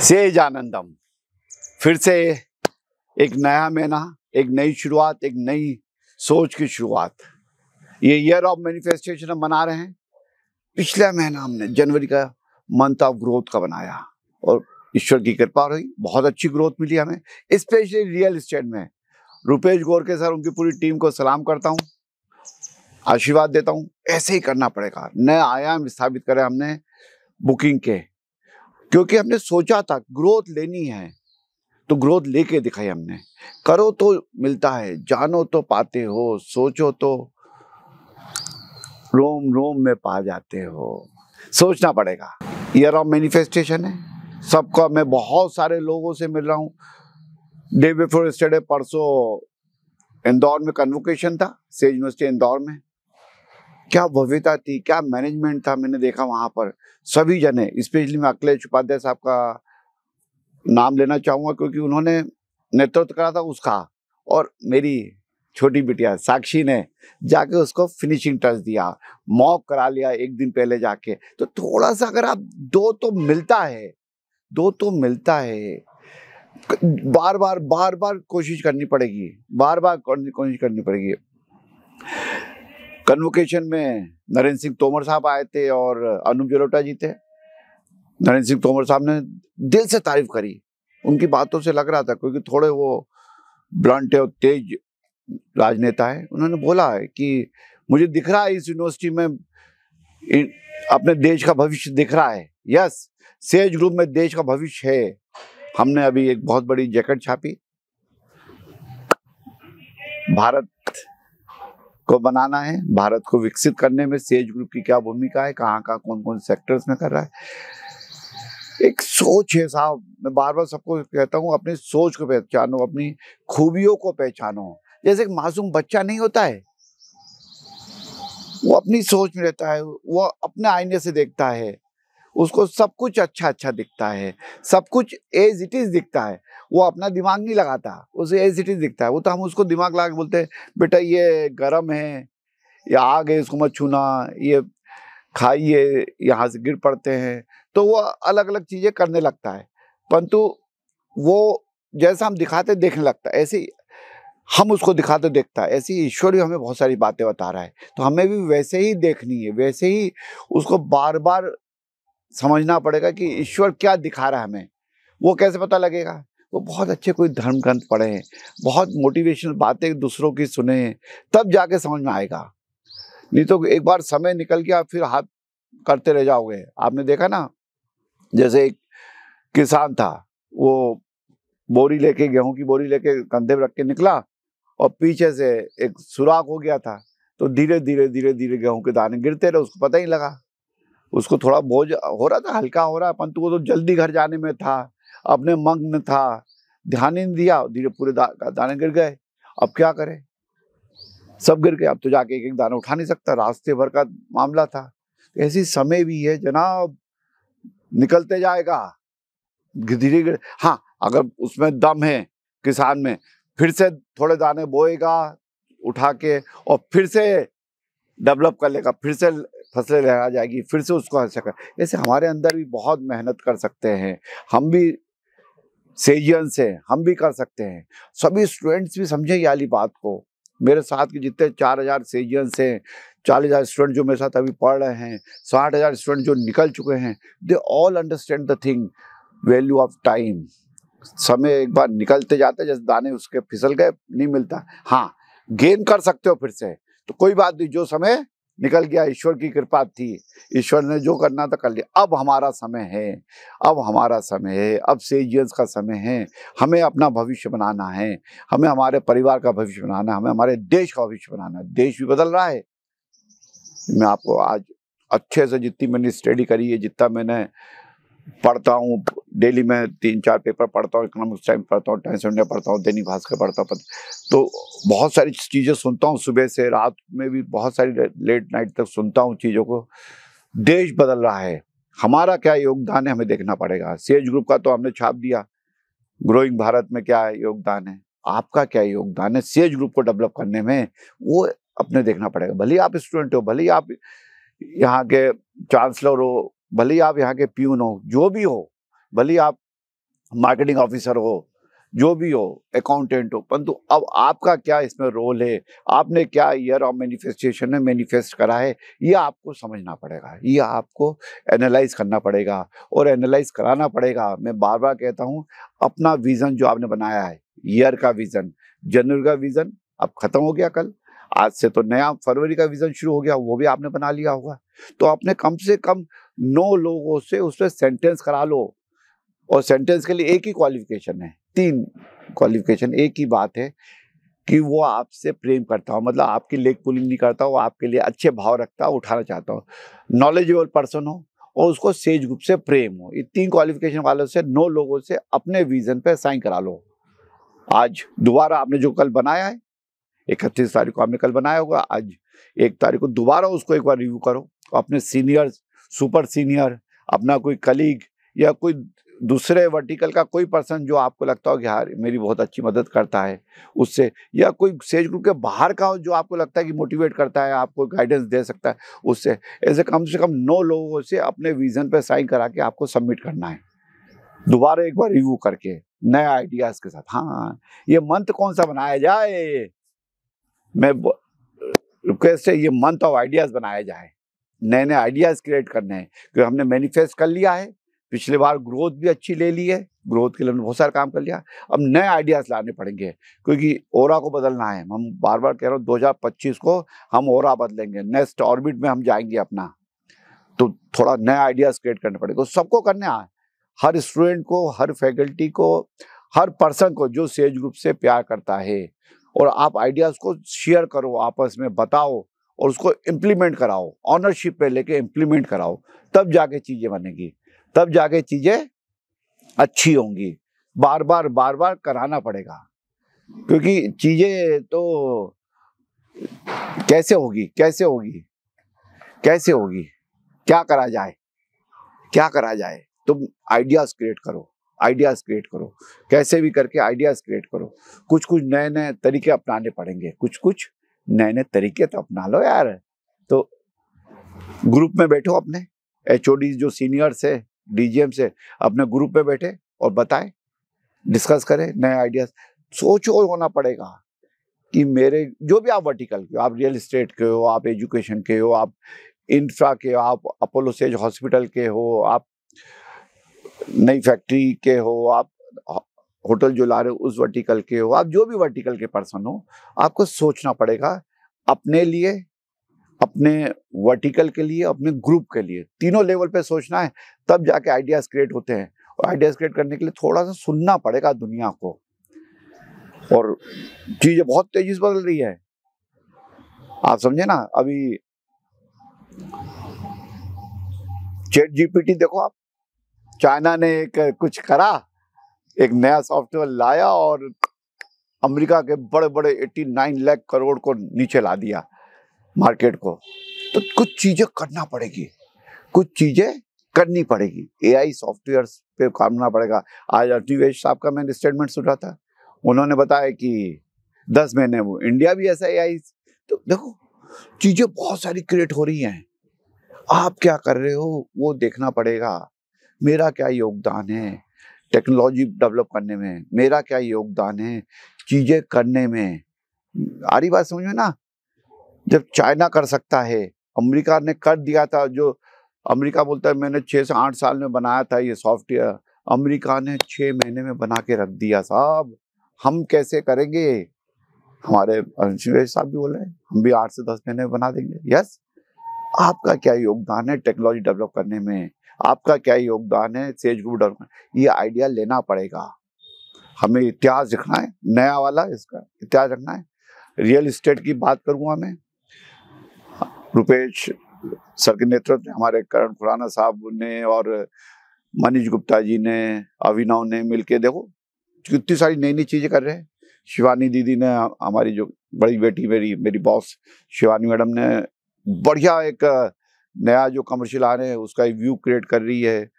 Says आनंदम। फिर से एक नया महीना, एक नई शुरुआत, एक नई सोच की शुरुआत। ये ईयर ऑफ मैनिफेस्टेशन हम बना रहे हैं। पिछला महीना हमने जनवरी का मंथ ऑफ ग्रोथ का बनाया और ईश्वर की कृपा रही, बहुत अच्छी ग्रोथ मिली हमें, स्पेशली रियल एस्टेट में। रुपेश गोरके सर, उनकी पूरी टीम को सलाम करता हूँ, आशीर्वाद देता हूँ। ऐसे ही करना पड़ेगा। नए आयाम स्थापित करे हमने बुकिंग के, क्योंकि हमने सोचा था ग्रोथ लेनी है तो ग्रोथ लेके दिखाई हमने। करो तो मिलता है, जानो तो पाते हो, सोचो तो रोम रोम में पा जाते हो। सोचना पड़ेगा। ईयर ऑफ मैनिफेस्टेशन है सबका। मैं बहुत सारे लोगों से मिल रहा हूँ। डे बिफोर यस्टरडे, परसों इंदौर में कन्वोकेशन था, सेज यूनिवर्सिटी इंदौर में। क्या भव्यता थी, क्या मैनेजमेंट था, मैंने देखा वहां पर सभी जने। स्पेशली मैं अखिलेश उपाध्याय साहब का नाम लेना चाहूंगा, क्योंकि उन्होंने नेतृत्व करा था उसका, और मेरी छोटी बिटिया साक्षी ने जाके उसको फिनिशिंग टच दिया, मॉक करा लिया एक दिन पहले जाके। तो थोड़ा सा अगर आप दो तो मिलता है, बार बार कोशिश करनी पड़ेगी, बार बार कोशिश करनी पड़ेगी। कन्वोकेशन में नरेंद्र सिंह तोमर साहब आए थे और अनूप जलोटा जी थे। नरेंद्र सिंह तोमर साहब ने दिल से तारीफ करी। उनकी बातों से लग रहा था, क्योंकि थोड़े वो ब्लंट है और तेज राजनेता है। उन्होंने बोला है कि मुझे दिख रहा है इस यूनिवर्सिटी में अपने देश का भविष्य दिख रहा है। यस, सेज ग्रुप में देश का भविष्य है। हमने अभी एक बहुत बड़ी जैकेट छापी, भारत को बनाना है, भारत को विकसित करने में सेज ग्रुप की क्या भूमिका है, कहाँ कौन कौन सेक्टर्स में कर रहा है। एक सोच है साहब। मैं बार बार सबको कहता हूँ, अपनी सोच को पहचानो, अपनी खूबियों को पहचानो। जैसे एक मासूम बच्चा नहीं होता है, वो अपनी सोच में रहता है, वो अपने आईने से देखता है, उसको सब कुछ अच्छा अच्छा दिखता है, सब कुछ एज इट इज दिखता है। वो अपना दिमाग नहीं लगाता, उसे एज इट इज दिखता है। वो तो हम उसको दिमाग लगा के बोलते हैं, बेटा ये गर्म है, या आग है, इसको मत छूना, ये खाइए, यहाँ से गिर पड़ते हैं। तो वो अलग अलग चीजें करने लगता है, परंतु वो जैसा हम दिखाते देखने लगता है, ऐसे ही हम उसको दिखाते देखता है। ऐसे ही ईश्वर भी हमें बहुत सारी बातें बता रहा है, तो हमें भी वैसे ही देखनी है, वैसे ही उसको बार बार समझना पड़ेगा कि ईश्वर क्या दिखा रहा है हमें। वो कैसे पता लगेगा? वो बहुत अच्छे कोई धर्म ग्रंथ पढ़े हैं, बहुत मोटिवेशनल बातें दूसरों की सुने हैं, तब जाके समझ में आएगा। नहीं तो एक बार समय निकल गया, फिर हाथ करते रह जाओगे। आपने देखा ना, जैसे एक किसान था, वो बोरी लेके, गेहूं की बोरी लेके कंधे पर रख के निकला, और पीछे से एक सुराख हो गया था, तो धीरे धीरे गेहूं के दाने गिरते रहे, उसको पता ही लगा। उसको थोड़ा बोझ हो रहा था, हल्का हो रहा है, परंतु वो तो जल्दी घर जाने में था, अपने मग्न था, ध्यान ही नहीं दिया, धीरे पूरे दाने गिर गए। अब क्या करे, सब गिर गए। अब तो जाके एक एक दाना उठा नहीं सकता, रास्ते भर का मामला था। ऐसी समय भी है जनाब, निकलते जाएगा धीरे धीरे। हाँ, अगर उसमें दम है किसान में, फिर से थोड़े दाने बोएगा उठा के, और फिर से डेवलप कर लेगा, फिर से फसलें लहरा जाएगी, फिर से उसको अच्छा कर। ऐसे हमारे अंदर भी बहुत मेहनत कर सकते हैं, हम भी सेजियंस हैं, हम भी कर सकते हैं। सभी स्टूडेंट्स भी समझे ये वाली बात को। मेरे साथ के जितने 4000 सेजियंस हैं, 40,000 स्टूडेंट जो मेरे साथ अभी पढ़ रहे हैं, 60,000 स्टूडेंट जो निकल चुके हैं, they all understand the thing, value of time. समय एक बार निकलते जाते हैं, जैसे दाने उसके फिसल गए, नहीं मिलता। हाँ, गेन कर सकते हो फिर से, तो कोई बात नहीं। जो समय निकल गया, ईश्वर की कृपा थी, ईश्वर ने जो करना था कर लिया। अब हमारा समय है, अब सेजियंस का समय है। हमें अपना भविष्य बनाना है, हमें हमारे परिवार का भविष्य बनाना है, हमें हमारे देश का भविष्य बनाना है। देश भी बदल रहा है। मैं आपको आज अच्छे से, जितनी मैंने स्टडी करी है, जितना मैंने पढ़ता हूँ, डेली में 3-4 पेपर पढ़ता हूँ, इकोनॉमिक्स टाइम पढ़ता हूँ, टाइम्स ऑफ इंडिया पढ़ता हूँ, दैनिक भास्कर पढ़ता हूँ, तो बहुत सारी चीज़ें सुनता हूँ। सुबह से रात में भी बहुत सारी लेट नाइट तक सुनता हूँ चीज़ों को। देश बदल रहा है, हमारा क्या योगदान है हमें देखना पड़ेगा। सेज ग्रुप का तो हमने छाप दिया, ग्रोइंग भारत में क्या योगदान है, आपका क्या योगदान है सेज ग्रुप को डेवलप करने में, वो अपने देखना पड़ेगा। भले ही आप स्टूडेंट हो, भले ही आप यहाँ के चांसलर हो, भले ही आप यहाँ के प्यून हो, जो भी हो, भले ही आप मार्केटिंग ऑफिसर हो, जो भी हो, अकाउंटेंट हो, परंतु अब आपका क्या इसमें रोल है, आपने क्या ईयर ऑफ मैनिफेस्टेशन में मैनिफेस्ट करा है, ये आपको समझना पड़ेगा, ये आपको एनालाइज करना पड़ेगा और एनालाइज कराना पड़ेगा। मैं बार बार कहता हूँ, अपना विजन जो आपने बनाया है, ईयर का विजन, जनवरी का विजन अब खत्म हो गया कल, आज से तो नया फरवरी का विजन शुरू हो गया, वो भी आपने बना लिया होगा। तो आपने कम से कम 9 लोगों से उस पर सेंटेंस करा लो, और सेंटेंस के लिए एक ही क्वालिफिकेशन है, 3 क्वालिफिकेशन, एक ही बात है कि वो आपसे प्रेम करता हो, मतलब आपकी लेग पुलिंग नहीं करता हो, आपके लिए अच्छे भाव रखता हो, उठाना चाहता हो, नॉलेजेबल पर्सन हो और उसको सेज ग्रुप से प्रेम हो। ये 3 क्वालिफिकेशन वालों से 9 लोगों से अपने विजन पे साइन करा लो। आज दोबारा आपने जो कल बनाया है, 31 तारीख को आपने कल बनाया होगा, आज 1 तारीख को दोबारा उसको एक बार रिव्यू करो। अपने सीनियर, सुपर सीनियर, अपना कोई कलीग या कोई दूसरे वर्टिकल का कोई पर्सन जो आपको लगता हो कि यार मेरी बहुत अच्छी मदद करता है, उससे, या कोई सेज ग्रुप के बाहर का हो जो आपको लगता है कि मोटिवेट करता है, आपको गाइडेंस दे सकता है, उससे। ऐसे कम से कम 9 लोगों से अपने विजन पे साइन करा के आपको सबमिट करना है, दोबारा एक बार रिव्यू करके नए आइडियाज के साथ। हाँ, ये मंथ कौन सा बनाया जाए, मैं रिक्वेस्ट है, ये मंथ ऑफ आइडियाज बनाया जाए, नए नए आइडियाज क्रिएट करने हैं, क्योंकि हमने मैनिफेस्ट कर लिया है, पिछले बार ग्रोथ भी अच्छी ले ली है, ग्रोथ के लिए हमने बहुत सारा काम कर लिया, अब नए आइडियाज लाने पड़ेंगे, क्योंकि ओरा को बदलना है। हम बार बार कह रहा हूँ 2025 को हम ओरा बदलेंगे, नेक्स्ट ऑर्बिट में हम जाएंगे अपना, तो थोड़ा नए आइडियाज क्रिएट करने पड़ेगा, सबको करने आए, हर स्टूडेंट को, हर फैकल्टी को, हर पर्सन को जो सेज ग्रुप से प्यार करता है, और आप आइडियाज को शेयर करो, आपस में बताओ और उसको इम्प्लीमेंट कराओ, ऑनरशिप पे लेके इम्प्लीमेंट कराओ, तब जाके चीजें बनेगी, तब जाके चीजें अच्छी होंगी। बार बार कराना पड़ेगा, क्योंकि चीजें तो कैसे होगी, कैसे होगी, कैसे होगी, क्या करा जाए, क्या करा जाए, तुम आइडियाज क्रिएट करो, आइडियाज क्रिएट करो, कैसे भी करके आइडियाज क्रिएट करो, कुछ कुछ नए नए तरीके अपनाने पड़ेंगे, कुछ कुछ नए नए तरीके तो अपना लो यार। तो ग्रुप में बैठो, अपने एचओडी जो सीनियर्स है, डीजीएम से, अपने ग्रुप में बैठे और बताएं, डिस्कस करें नए आइडियाज। सोचो होना पड़ेगा कि मेरे जो भी आप वर्टिकल के हो, आप रियल एस्टेट के हो, आप एजुकेशन के हो, आप इंफ्रा के हो, आप अपोलो सेज हॉस्पिटल के हो, आप नई फैक्ट्री के हो, आप होटल जो ला रहे हो उस वर्टिकल के हो, आप जो भी वर्टिकल के पर्सन हो, आपको सोचना पड़ेगा अपने लिए, अपने वर्टिकल के लिए, अपने ग्रुप के लिए, तीनों लेवल पे सोचना है, तब जाके आइडियाज क्रिएट होते हैं। और आइडियाज क्रिएट करने के लिए थोड़ा सा सुनना पड़ेगा दुनिया को, और चीजें बहुत तेजी से बदल रही है, आप समझे ना। अभी चैट जीपीटी देखो आप, चाइना ने एक कुछ करा, एक नया सॉफ्टवेयर लाया और अमेरिका के बड़े बड़े 89 लाख करोड़ को नीचे ला दिया मार्केट को। तो कुछ चीजें करना पड़ेगी, कुछ चीजें करनी पड़ेगी, एआई सॉफ्टवेयर पे काम करना पड़ेगा। आज अनिवेश साहब का मैंने स्टेटमेंट सुना था, उन्होंने बताया कि 10 महीने वो इंडिया भी ऐसा एआई। तो देखो चीजें बहुत सारी क्रिएट हो रही हैं, आप क्या कर रहे हो वो देखना पड़ेगा। मेरा क्या योगदान है टेक्नोलॉजी डेवलप करने में, मेरा क्या योगदान है चीजें करने में, आ रही बात समझ में ना। जब चाइना कर सकता है, अमेरिका ने कर दिया था, जो अमेरिका बोलता है मैंने 6 से 8 साल में बनाया था ये सॉफ्टवेयर, अमेरिका ने 6 महीने में बना के रख दिया साहब, हम कैसे करेंगे। हमारे अनिवेश साहब भी बोल रहे हैं हम भी 8 से 10 महीने में बना देंगे। यस, आपका क्या योगदान है टेक्नोलॉजी डेवलप करने में, आपका क्या योगदान है सेज ग्रुप डेवलपमेंट, ये आइडिया लेना पड़ेगा। हमें इतिहास लिखना है, नया वाला इसका इतिहास रखना है। रियल एस्टेट की बात करूंगा मैं, रुपेश सर के नेतृत्व में हमारे करण खुराना साहब ने और मनीष गुप्ता जी ने, अभिनव ने मिलके देखो कितनी सारी नई नई चीजें कर रहे हैं। शिवानी दीदी ने, हमारी जो बड़ी बेटी, मेरी बॉस शिवानी मैडम ने बढ़िया एक नया जो कमर्शियल आ रहे हैं उसका एक व्यू क्रिएट कर रही है।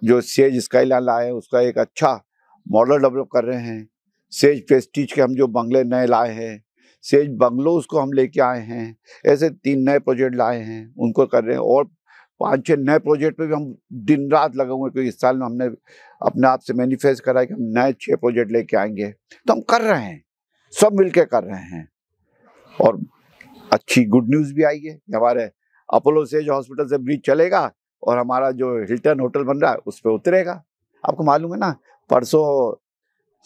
जो सेज स्काईलाइन लाए हैं उसका एक अच्छा मॉडल डेवलप कर रहे हैं। सेज प्रेस्टीज के हम जो बंगले नए लाए हैं, सेज बंगलोज को हम लेके आए हैं, ऐसे 3 नए प्रोजेक्ट लाए हैं, उनको कर रहे हैं। और 5-6 नए प्रोजेक्ट पे भी हम दिन रात लगे हुए हैं, क्योंकि इस साल में हमने अपने आप से मैनिफेस्ट करा है कि हम नए 6 प्रोजेक्ट लेके आएंगे। तो हम कर रहे हैं, सब मिलके कर रहे हैं। और अच्छी गुड न्यूज़ भी आई है कि हमारे अपोलो सेज हॉस्पिटल से ब्रिज चलेगा और हमारा जो हिल्टन होटल बन रहा है उस पर उतरेगा। आपको मालूम है ना, परसों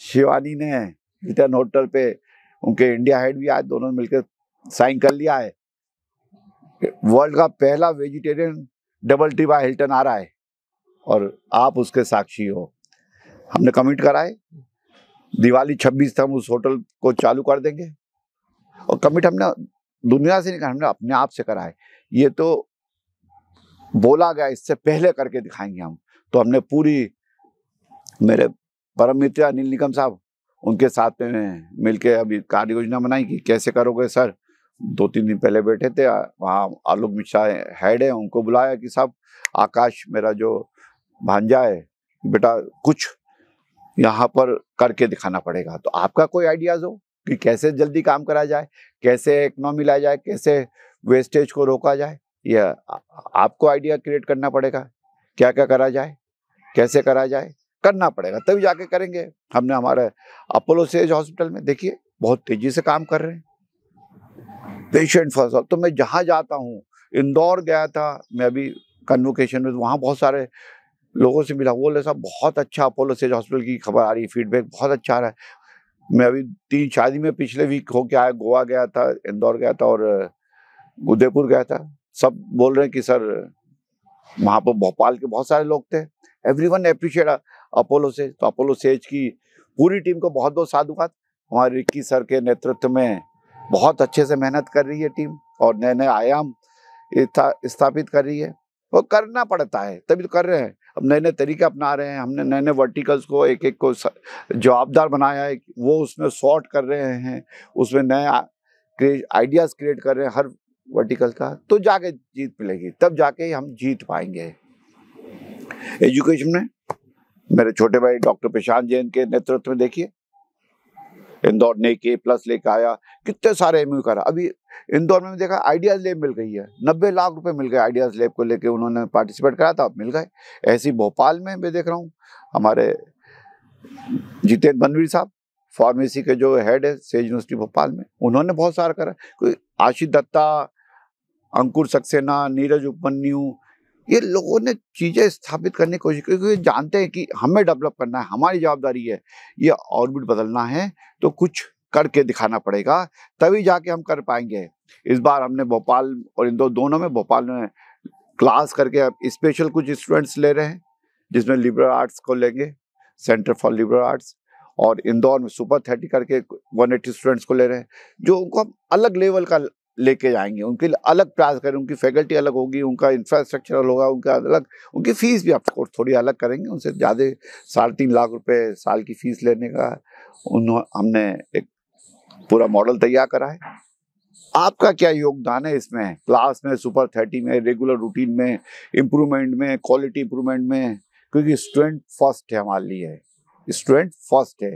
शिवानी ने हिल्टन होटल पे, उनके इंडिया हेड भी आए, दोनों मिलकर साइन कर लिया है। वर्ल्ड का पहला vegetarian DoubleTree by Hilton आ रहा है और आप उसके साक्षी हो। हमने कमिट करा है दिवाली 26 तक हम उस होटल को चालू कर देंगे। और कमिट हमने दुनिया से नहीं करा, हमने अपने आप से करा है। ये तो बोला गया, इससे पहले करके दिखाएंगे हम। तो हमने पूरी, मेरे परम मित्र अनिल निकम साहब, उनके साथ में मिलके अभी कार्य योजना बनाई कि कैसे करोगे सर। 2-3 दिन पहले बैठे थे वहाँ, आलोक मिश्रा हेड है, उनको बुलाया कि साहब आकाश मेरा जो भांजा है, बेटा कुछ यहाँ पर करके दिखाना पड़ेगा। तो आपका कोई आइडियाज हो कि कैसे जल्दी काम करा जाए, कैसे इकोनॉमी लाया जाए, कैसे वेस्टेज को रोका जाए, ये आपको आइडिया क्रिएट करना पड़ेगा। क्या क्या करा जाए, कैसे करा जाए, करना पड़ेगा, तभी जाके करेंगे। हमने हमारे अपोलो सेज हॉस्पिटल में देखिए बहुत तेजी से काम कर रहे हैं, पेशेंट फर्स्ट। तो मैं जहाँ जाता हूँ, इंदौर गया था मैं अभी कन्वोकेशन में, वहाँ बहुत सारे लोगों से मिला, बोले साहब बहुत अच्छा अपोलो सेज हॉस्पिटल की खबर आ रही है, फीडबैक बहुत अच्छा आ रहा है। मैं अभी 3 शादी में पिछले वीक होके आया, गोवा गया था, इंदौर गया था और उदयपुर गया था। सब बोल रहे हैं कि सर, वहाँ पर भोपाल के बहुत सारे लोग थे, एवरीवन अप्रिशिएट अपोलो सेज। तो अपोलो सेज की पूरी टीम को बहुत बहुत साधुवाद। हमारे रिक्की सर के नेतृत्व में बहुत अच्छे से मेहनत कर रही है टीम और नए नए आयाम स्थापित कर रही है। वो करना पड़ता है, तभी तो कर रहे हैं। अब नए नए तरीके अपना रहे हैं, हमने नए नए वर्टिकल्स को एक एक को जवाबदार बनाया है, वो उसमें सॉर्ट कर रहे हैं, उसमें नए आइडियाज क्रिएट कर रहे हैं हर वर्टिकल का। तो जाके जीत मिलेगी, तब जाके हम जीत पाएंगे। एजुकेशन में मेरे छोटे भाई डॉक्टर प्रशांत जैन के नेतृत्व में देखिए, इंदौर ने A+ लेके आया, कितने सारे MOU करा। अभी इंदौर में देखा आइडियाज लैब मिल गई है, 90 लाख रुपए मिल गए आइडियाज लैब को लेके, उन्होंने पार्टिसिपेट करा था, मिल गए। ऐसे ही भोपाल में मैं देख रहा हूँ, हमारे जितेंद्र बनवीर साहब फार्मेसी के जो हेड है सेज यूनिवर्सिटी भोपाल में, उन्होंने बहुत सारा करा। कोई आशीष दत्ता, अंकुर सक्सेना, नीरज उपमन्यु, ये लोगों ने चीजें स्थापित करने की कोशिश की, क्योंकि जानते हैं कि हमें डेवलप करना है, हमारी जवाबदारी है, ये ऑर्बिट बदलना है, तो कुछ करके दिखाना पड़ेगा, तभी जाके हम कर पाएंगे। इस बार हमने भोपाल और इंदौर दोनों में, भोपाल में क्लास करके स्पेशल कुछ स्टूडेंट्स ले रहे हैं, जिसमें लिबरल आर्ट्स को लेंगे, सेंटर फॉर लिबरल आर्ट्स, और इंदौर में सुपर 30 करके 180 स्टूडेंट्स को ले रहे हैं, जो उनको हम अलग लेवल का लेके जाएंगे, उनके लिए अलग प्रयास करें, उनकी फैकल्टी अलग होगी, उनका इंफ्रास्ट्रक्चर होगा, उनका अलग, उनकी फीस भी ऑफ कोर्स थोड़ी अलग करेंगे, उनसे ज़्यादा 3.5 लाख रुपए साल की फीस लेने का हमने एक पूरा मॉडल तैयार करा है। आपका क्या योगदान है इसमें, क्लास में, सुपर 30 में, रेगुलर रूटीन में, इम्प्रूवमेंट में, क्वालिटी इम्प्रूवमेंट में, क्योंकि स्टूडेंट फर्स्ट है हमारे लिए, स्टूडेंट फर्स्ट है,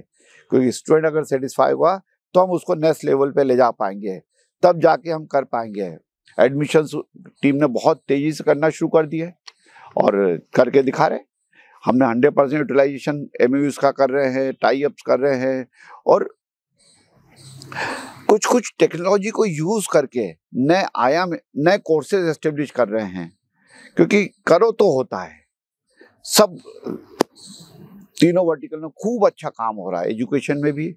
क्योंकि स्टूडेंट अगर सेटिस्फाई हुआ तो हम उसको नेक्स्ट लेवल पे ले जा पाएंगे, तब जाके हम कर पाएंगे। एडमिशन टीम ने बहुत तेजी से करना शुरू कर दिया है और करके दिखा रहे। हमने 100% यूटिलाइजेशन MOUs का कर रहे हैं, टाई अप्स कर रहे हैं, और कुछ कुछ टेक्नोलॉजी को यूज करके नए आयाम, नए कोर्सेज एस्टेब्लिश कर रहे हैं, क्योंकि करो तो होता है। सब तीनों वर्टिकल में खूब अच्छा काम हो रहा है, एजुकेशन में भी,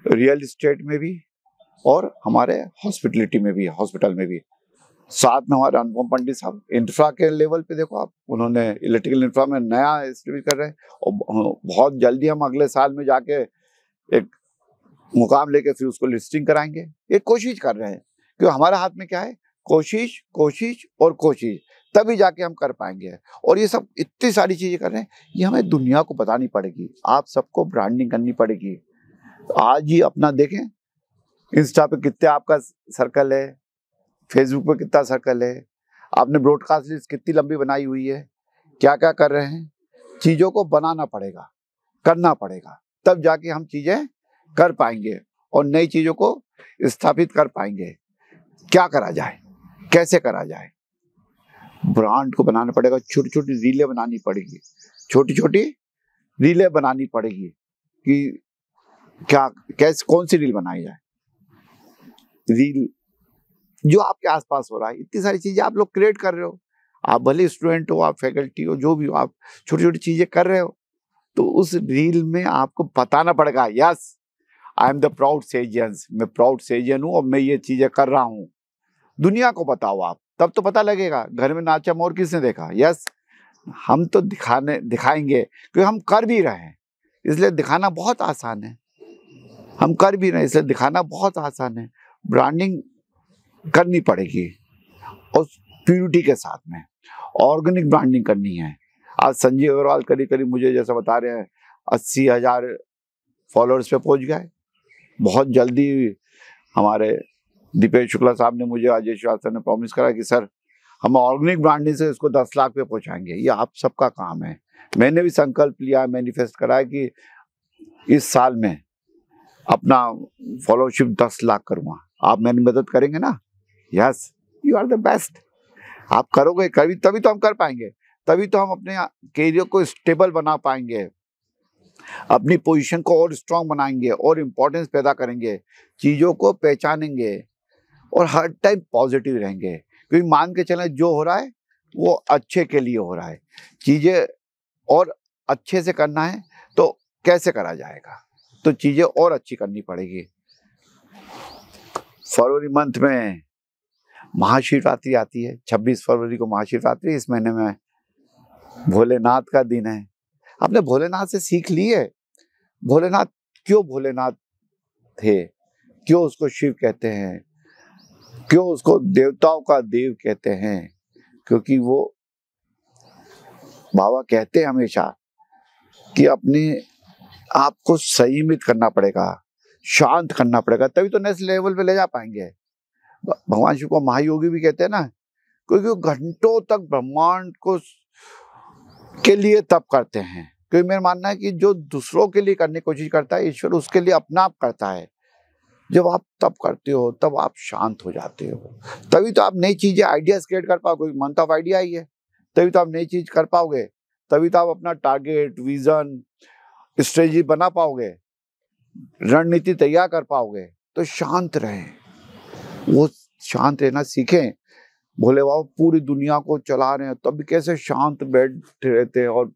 रियल एस्टेट में भी, और हमारे हॉस्पिटलिटी में भी, हॉस्पिटल में भी। साथ में हमारे अनुपम पंडित साहब इंफ्रा के लेवल पे देखो आप, उन्होंने इलेक्ट्रिकल इंफ्रा में नया एस्टेब्लिश कर रहे हैं, और बहुत जल्दी हम अगले साल में जाके एक मुकाम लेके फिर उसको लिस्टिंग कराएंगे। ये कोशिश कर रहे हैं, क्योंकि हमारे हाथ में क्या है, कोशिश, कोशिश और कोशिश, तभी जाके हम कर पाएंगे। और ये सब इतनी सारी चीजें कर रहे हैं, ये हमें दुनिया को बतानी पड़ेगी, आप सबको ब्रांडिंग करनी पड़ेगी। आज ही अपना देखें, इंस्टा पे कितने आपका सर्कल है, फेसबुक पे कितना सर्कल है, आपने ब्रॉडकास्ट लिस्ट कितनी लंबी बनाई हुई है, क्या क्या कर रहे हैं। चीजों को बनाना पड़ेगा, करना पड़ेगा, तब जाके हम चीजें कर पाएंगे और नई चीजों को स्थापित कर पाएंगे। क्या करा जाए, कैसे करा जाए, ब्रांड को बनाना पड़ेगा, छोटी छोटी रीलें बनानी पड़ेगी, छोटी छोटी रीलें बनानी पड़ेगी कि क्या कैसे कौन सी रील बनाई जाए। रील जो आपके आसपास हो रहा है, इतनी सारी चीजें आप लोग क्रिएट कर रहे हो, आप भले स्टूडेंट हो, आप फैकल्टी हो, जो भी हो, आप छोटी छोटी चीजें कर रहे हो, तो उस रील में आपको बताना पड़ेगा, yes I am the proud सेजियन, मैं प्राउड सेजियन हूँ और मैं ये चीजें कर रहा हूँ। दुनिया को बताओ आप, तब तो पता लगेगा। घर में नाचा मोर किसने देखा, यस हम तो दिखाएंगे क्योंकि हम कर भी रहे हैं, इसलिए दिखाना बहुत आसान है। हम कर भी रहे हैं इसलिए दिखाना बहुत आसान है। ब्रांडिंग करनी पड़ेगी और प्यूरिटी के साथ में ऑर्गेनिक ब्रांडिंग करनी है। आज संजय अग्रवाल करीब मुझे जैसा बता रहे हैं 80,000 फॉलोअर्स पे पहुंच गए। बहुत जल्दी हमारे दीपेश शुक्ला साहब ने मुझे, अजय श्रीवास्तव ने प्रॉमिस करा कि सर हम ऑर्गेनिक ब्रांडिंग से इसको 10 लाख पे पहुंचाएंगे। ये आप सबका काम है। मैंने भी संकल्प लिया, मैनिफेस्ट करा है कि इस साल में अपना फॉलोशिप 10 लाख करूंगा। आप मेरी मदद करेंगे ना? Yes, you are the best. आप करोगे कभी, तभी तो हम कर पाएंगे, तभी तो हम अपने कैरियर को स्टेबल बना पाएंगे, अपनी पोजीशन को और स्ट्रांग बनाएंगे और इम्पोर्टेंस पैदा करेंगे, चीज़ों को पहचानेंगे और हर टाइम पॉजिटिव रहेंगे। क्योंकि मान के चलें जो हो रहा है वो अच्छे के लिए हो रहा है। चीज़ें और अच्छे से करना है तो कैसे करा जाएगा, तो चीज़ें और अच्छी करनी पड़ेगी। फरवरी मंथ में महाशिवरात्रि आती है, 26 फरवरी को महाशिवरात्रि। इस महीने में भोलेनाथ का दिन है। आपने भोलेनाथ से सीख ली है, भोलेनाथ क्यों भोलेनाथ थे, क्यों उसको शिव कहते हैं, क्यों उसको देवताओं का देव कहते हैं? क्योंकि वो बाबा कहते हैं हमेशा कि अपने आप को संयमित करना पड़ेगा, शांत करना पड़ेगा, तभी तो नेक्स्ट लेवल पे ले जा पाएंगे। भगवान शिव को महायोगी भी कहते हैं ना, क्योंकि वो घंटों तक ब्रह्मांड को के लिए तप करते हैं। क्योंकि मेरा मानना है कि जो दूसरों के लिए करने की कोशिश करता है, ईश्वर उसके लिए अपना आप करता है। जब आप तप करते हो तब आप शांत हो जाते हो, तभी तो आप नई चीजें, आइडियाज क्रिएट कर पाओगे। मंथ ऑफ आइडिया ही है, तभी तो आप नई चीज कर पाओगे, तभी तो आप अपना टारगेट, विजन, स्ट्रेटजी बना पाओगे, रणनीति तैयार कर पाओगे। तो शांत रहें, वो शांत रहना सीखें। भोले बाबा पूरी दुनिया को चला रहे हैं, तब भी कैसे शांत बैठे रहते हैं और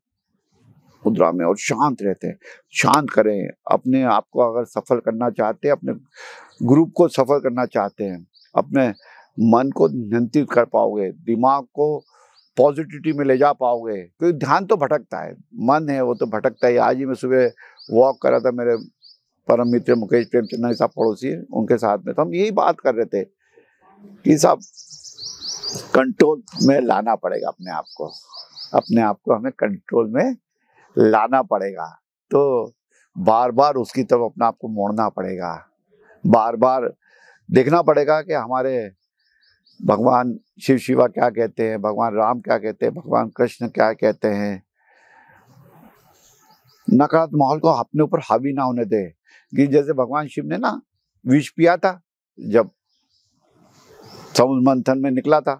मुद्रा में और शांत रहते हैं। शांत करें अपने आप को। अगर सफल करना चाहते हैं, अपने ग्रुप को सफल करना चाहते हैं, अपने मन को नियंत्रित कर पाओगे, दिमाग को पॉजिटिविटी में ले जा पाओगे। क्योंकि ध्यान तो भटकता है, मन है वो तो भटकता है। आज ही मैं सुबह वॉक कर रहा था, मेरे परम मित्र मुकेश प्रेमचंद साहब पड़ोसी है, उनके साथ में, तो हम यही बात कर रहे थे कि साहब कंट्रोल में लाना पड़ेगा अपने आप को, अपने आप को हमें कंट्रोल में लाना पड़ेगा। तो बार बार उसकी तरफ अपने आप को मोड़ना पड़ेगा, बार बार देखना पड़ेगा कि हमारे भगवान शिव शिवा क्या कहते हैं, भगवान राम क्या कहते हैं, भगवान कृष्ण क्या कहते हैं। नकारात्मक माहौल को अपने ऊपर हावी ना होने दे। कि जैसे भगवान शिव ने ना विष पिया था जब समुद्र मंथन में निकला था,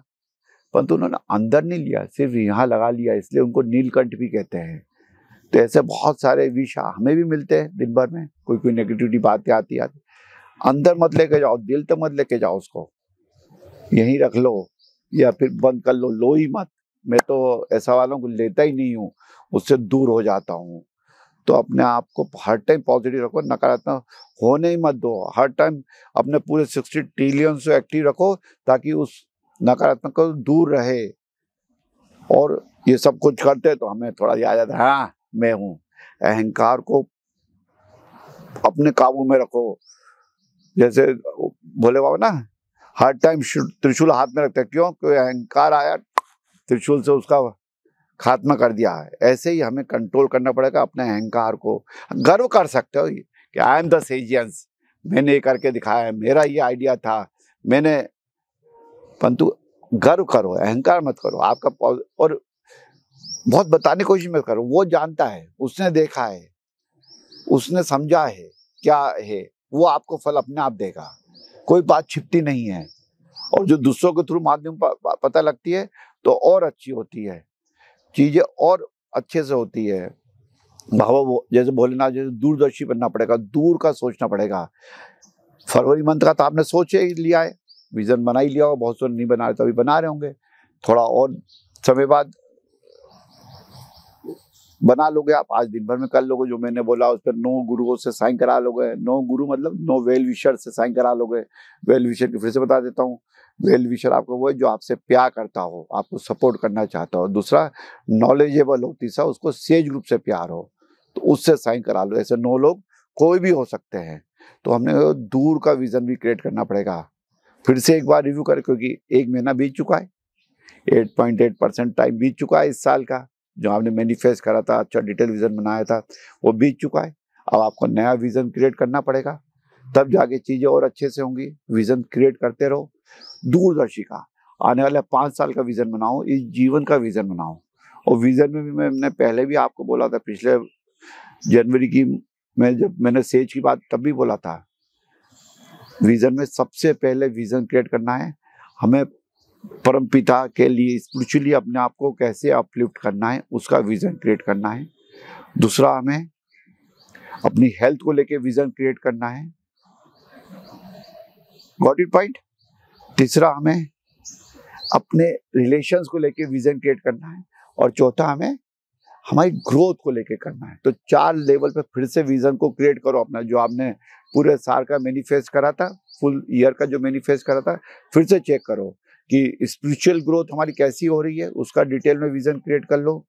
परंतु उन्होंने अंदर नहीं लिया, सिर्फ यहाँ लगा लिया, इसलिए उनको नीलकंठ भी कहते हैं। तो ऐसे बहुत सारे विष हमें भी मिलते हैं दिन भर में, कोई नेगेटिविटी बातें आती अंदर मत लेके जाओ, दिल तक मत लेके जाओ, उसको यहीं रख लो या फिर बंद कर लो ही मत। मैं तो ऐसा वालों को लेता ही नहीं हूँ, उससे दूर हो जाता हूँ। तो अपने आप को हर टाइम पॉजिटिव रखो, नकारात्मक होने ही मत दो। हर टाइम अपने पूरे 60 ट्रिलियन से एक्टिव रखो, ताकि उस नकारात्मक को दूर रहे। और ये सब कुछ करते तो हमें थोड़ा याद आता है, हाँ मैं हूँ। अहंकार को अपने काबू में रखो। जैसे भोले बाबा ना हर टाइम त्रिशूल हाथ में रखते हैं, क्यों? क्योंकि अहंकार आया, त्रिशूल से उसका खात्मा कर दिया है। ऐसे ही हमें कंट्रोल करना पड़ेगा अपने अहंकार को। गर्व कर सकते हो कि आई एम द सेजियंस, मैंने ये करके दिखाया है, मेरा ये आइडिया था, मैंने। परंतु गर्व करो, अहंकार मत करो। आपका और बहुत बताने की कोशिश मत करो। वो जानता है, उसने देखा है, उसने समझा है क्या है, वो आपको फल अपने आप देगा। कोई बात छिपती नहीं है, और जो दूसरों के थ्रू माध्यम पता लगती है तो और अच्छी होती है, चीजें और अच्छे से होती है। भावा वो जैसे भोलेनाथ जैसे दूरदर्शी बनना पड़ेगा, दूर का सोचना पड़ेगा। फरवरी मंथ का तो आपने सोच ही लिया है, विजन बना ही लिया होगा, बहुत से नहीं बना रहे तो अभी बना रहे होंगे, थोड़ा और समय बाद बना लोगे आप, आज दिन भर में कर लोगे जो मैंने बोला, उस पर 9 गुरुओं से साइन करा लोगे। 9 गुरु मतलब 9 वेल विशर से साइन करा लोगे। वेल विशर की फिर से बता देता हूँ, वेल विशर आपको वो है जो आपसे प्यार करता हो, आपको सपोर्ट करना चाहता हो। दूसरा नॉलेजेबल हो, तीसरा उसको सेज ग्रुप से प्यार हो, तो उससे साइन करा लो। ऐसे 9 लोग कोई भी हो सकते हैं। तो हमने दूर का विजन भी क्रिएट करना पड़ेगा। फिर से एक बार रिव्यू करें, क्योंकि 1 महीना बीत चुका है, 8.8% टाइम बीत चुका है इस साल का। जो आपने मैनिफेस्ट करा था, अच्छा डिटेल विजन बनाया था, वो बीत चुका है। अब आपको नया विजन क्रिएट करना पड़ेगा, तब जाके चीजें और अच्छे से होंगी। विजन क्रिएट करते रहो, दूरदर्शी का आने वाले 5 साल का विजन बनाओ, इस जीवन का विजन बनाओ। और विजन में भी मैंने पहले भी आपको बोला था, पिछले जनवरी की में जब मैंने सेज की बात तब भी बोला था, विजन में सबसे पहले विजन क्रिएट करना है हमें, परमपिता के लिए स्पिरिचुअली अपने आप को कैसे अपलिफ्ट करना है, उसका विजन क्रिएट करना है। दूसरा हमें अपनी हेल्थ को लेके विजन क्रिएट करना है। Got it point. तीसरा हमें अपने रिलेशंस को लेके विजन क्रिएट करना है। और चौथा हमें हमारी ग्रोथ को लेके करना है। तो 4 लेवल पे फिर से विजन को क्रिएट करो अपना, जो आपने पूरे साल का मैनिफेस्ट करा था, फुल ईयर का जो मैनिफेस्ट करा था, फिर से चेक करो कि स्पिरिचुअल ग्रोथ हमारी कैसी हो रही है, उसका डिटेल में विजन क्रिएट कर लो।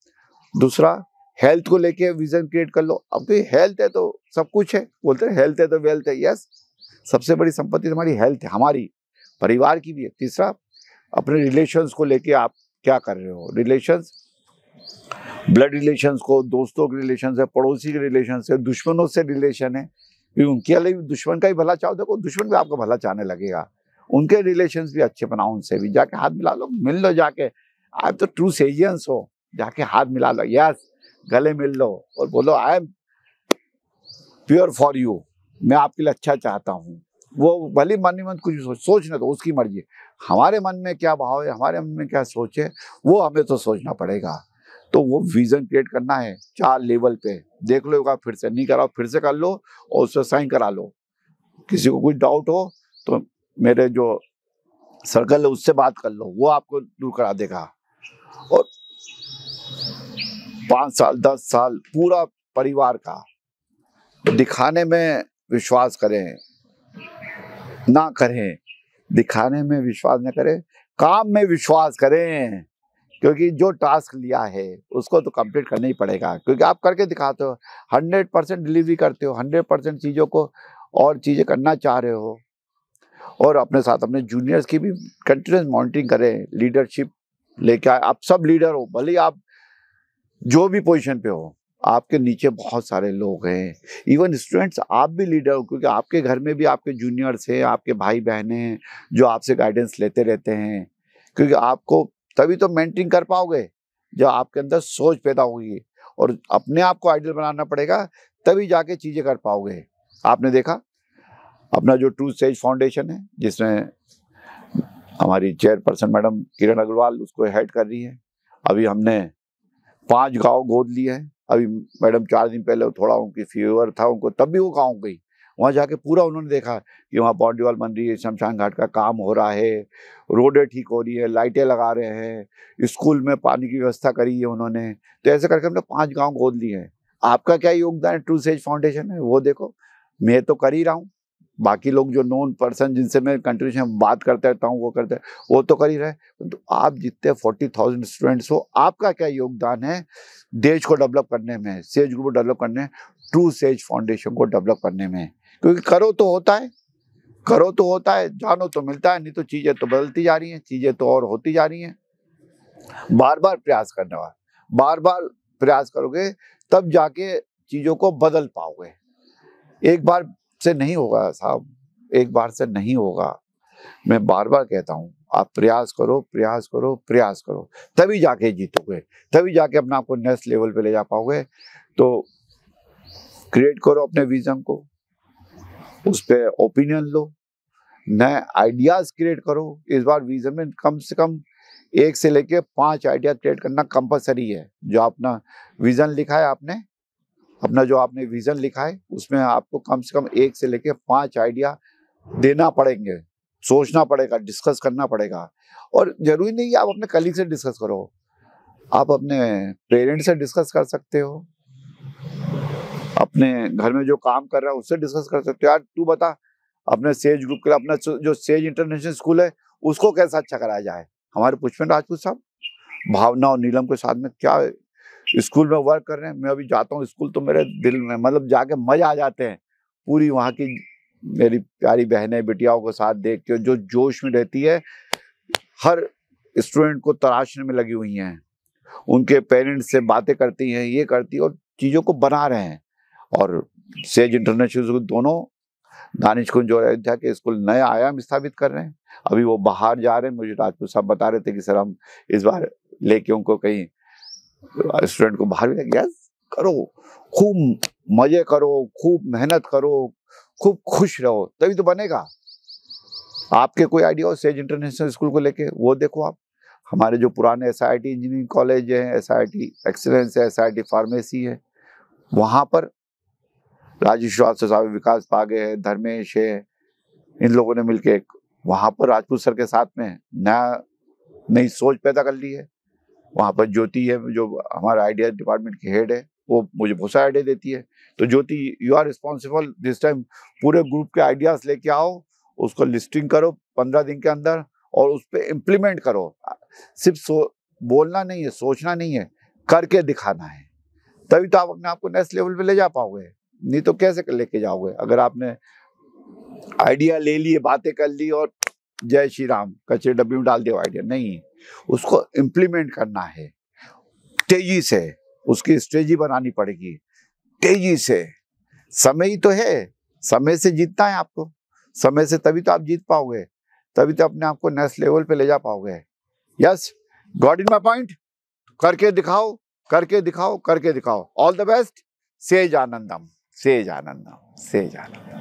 दूसरा हेल्थ को लेके विजन क्रिएट कर लो। अब तो हेल्थ है तो सब कुछ है, बोलते हैं हेल्थ है तो वेल्थ है। यस, सबसे बड़ी संपत्ति हमारी हेल्थ है, हमारी परिवार की भी है। तीसरा अपने रिलेशंस को लेके आप क्या कर रहे हो, रिलेशंस, ब्लड रिलेशंस को, दोस्तों के रिलेशन है, पड़ोसी के रिलेशन है, दुश्मनों से रिलेशन है, उनके लिए दुश्मन का ही भला चाहो, देखो दुश्मन भी आपका भला चाहने लगेगा। उनके रिलेशंस भी अच्छे बनाओ, उनसे भी जाके हाथ मिला लो, मिल लो जाके। आप तो ट्रू सेजियंस हो, जाके हाथ मिला लो, यस, गले मिल लो और बोलो I am pure for you, मैं आपके लिए अच्छा चाहता हूँ। वो भले मन ही मन कुछ सोचने तो उसकी मर्जी, हमारे मन में क्या भाव है, हमारे मन में क्या सोच है, वो हमें तो सोचना पड़ेगा। तो वो विजन क्रिएट करना है 4 लेवल पे। देख लो, का फिर से नहीं कराओ, फिर से कर लो और उससे साइन करा लो। किसी को कुछ डाउट हो तो मेरे जो सर्कल है उससे बात कर लो, वो आपको दूर करा देगा। और 5 साल 10 साल पूरा परिवार का दिखाने में विश्वास करें ना करें, दिखाने में विश्वास न करें, काम में विश्वास करें। क्योंकि जो टास्क लिया है उसको तो कंप्लीट करना ही पड़ेगा, क्योंकि आप करके दिखाते हो, 100% डिलीवरी करते हो, 100% चीज़ों को और चीज़ें करना चाह रहे हो। और अपने साथ अपने जूनियर्स की भी कंटिन्यूस मॉनिटरिंग करें, लीडरशिप लेके आए। आप सब लीडर हो, भले आप जो भी पोजीशन पे हो, आपके नीचे बहुत सारे लोग हैं, इवन स्टूडेंट्स आप भी लीडर हो, क्योंकि आपके घर में भी आपके जूनियर्स हैं, आपके भाई बहन हैं जो आपसे गाइडेंस लेते रहते हैं। क्योंकि आपको तभी तो मेंटरिंग कर पाओगे जब आपके अंदर सोच पैदा होगी, और अपने आप को आइडियल बनाना पड़ेगा, तभी जाके चीजें कर पाओगे। आपने देखा अपना जो ट्रू सेज फाउंडेशन है, जिसमें हमारी चेयरपर्सन मैडम किरण अग्रवाल उसको हेड कर रही है, अभी हमने 5 गांव गोद लिए हैं। अभी मैडम 4 दिन पहले थोड़ा उनकी फीवर था उनको, तब भी वो गाँव गई, वहाँ जाके पूरा उन्होंने देखा कि वहाँ बाउंड्री वॉल बन रही है, शमशान घाट का काम हो रहा है, रोडें ठीक हो रही है, लाइटें लगा रहे हैं, स्कूल में पानी की व्यवस्था करी है उन्होंने। तो ऐसे करके हमने 5 गाँव गोद लिए हैं। आपका क्या योगदान है ट्रू सेज फाउंडेशन है, वो देखो। मैं तो कर ही रहा हूँ, बाकी लोग जो नोन पर्सन जिनसे मैं कंटिन्यूशन बात करता रहता हूँ वो करते हैं, वो तो कर ही रहे। तो आप जितने 40,000 स्टूडेंट्स हो, आपका क्या योगदान है देश को डेवलप करने में, सेज ग्रुप को डेवलप करने, ट्रू सेज फाउंडेशन को डेवलप करने में। क्योंकि करो तो होता है, करो तो होता है, जानो तो मिलता है, नहीं तो चीजें तो बदलती जा रही हैं, चीजें तो और होती जा रही हैं। बार बार प्रयास करने वाला, बार बार प्रयास करोगे तब जाके चीजों को बदल पाओगे। एक बार से नहीं होगा साहब, एक बार से नहीं होगा। मैं बार बार कहता हूँ, आप प्रयास करो, प्रयास करो, प्रयास करो, तभी जाके जीतोगे, तभी जाके अपने आप को नेक्स्ट लेवल पे ले जा पाओगे। तो क्रिएट करो अपने विजन को, उस पर ओपिनियन लो, नए आइडियाज क्रिएट करो। इस बार विजन में कम से कम 1 से लेके 5 आइडिया क्रिएट करना कंपलसरी है। जो अपना विजन लिखा है आपने, अपना जो आपने विजन लिखा है, उसमें आपको कम से कम 1 से लेके 5 आइडिया देना पड़ेंगे, सोचना पड़ेगा, डिस्कस करना पड़ेगा। और जरूरी नहीं है आप अपने कलीग से डिस्कस करो, आप अपने पेरेंट्स से डिस्कस कर सकते हो, अपने घर में जो काम कर रहा है उससे डिस्कस कर सकते हो। यार तू बता, अपने सेज ग्रुप के, अपना जो सेज इंटरनेशनल स्कूल है उसको कैसा अच्छा कराया जाए। हमारे पुष्पेंद्र राजपूत साहब भावना और नीलम के साथ में क्या स्कूल में वर्क कर रहे हैं। मैं अभी जाता हूँ स्कूल तो मेरे दिल में मतलब जाके मजा आ जाते हैं। पूरी वहाँ की मेरी प्यारी बहनें बेटियाओं को साथ देख के जो जोश में रहती है, हर स्टूडेंट को तराशने में लगी हुई हैं, उनके पेरेंट्स से बातें करती हैं, ये करती है और चीज़ों को बना रहे हैं। और सेज इंटरनेशनल स्कूल दोनों दानिश कुंज और अयोध्या के स्कूल नए आयाम स्थापित कर रहे हैं। अभी वो बाहर जा रहे हैं, मुझे राजपूत साहब बता रहे थे कि सर हम इस बार लेके उनको कहीं स्टूडेंट को बाहर भी लेके, यस करो, खूब मजे करो, खूब मेहनत करो, खूब खुश रहो, तभी तो बनेगा। आपके कोई आइडिया हो सेज इंटरनेशनल स्कूल को लेके, वो देखो आप। हमारे जो पुराने SIT इंजीनियरिंग कॉलेज है, SIT एक्सीलेंस है, SIT फार्मेसी है, वहाँ पर राजेश श्रीवास्तव साहब, विकास पागे है, धर्मेश है, इन लोगों ने मिलके वहाँ पर राजपूत सर के साथ में नई सोच पैदा कर ली है। वहाँ पर ज्योति है जो हमारा आइडिया डिपार्टमेंट की हेड है, वो मुझे बहुत सारे आइडिया देती है। तो Jyoti, you are responsible this time, पूरे ग्रुप के आइडियाज लेके आओ, उसको लिस्टिंग करो 15 दिन के अंदर और उस पर इम्प्लीमेंट करो। सिर्फ बोलना नहीं है, सोचना नहीं है, करके दिखाना है, तभी तो आप अपने आप को नेक्स्ट लेवल पे ले जा पाओगे। नहीं तो कैसे लेके जाओगे? अगर आपने आइडिया ले लिए, बातें कर ली और जय श्री राम कचरे डब्बे में डाल दिया आइडिया, नहीं, उसको इम्प्लीमेंट करना है तेजी से, उसकी स्ट्रेटजी बनानी पड़ेगी तेजी से। समय ही तो है, समय से जीतना है आपको, समय से तभी तो आप जीत पाओगे, तभी तो अपने आप को नेक्स्ट लेवल पे ले जा पाओगे। Yes, got in my point? करके दिखाओ, करके दिखाओ, करके दिखाओ। All the best. Says Anandam, says Anandam, says Anandam.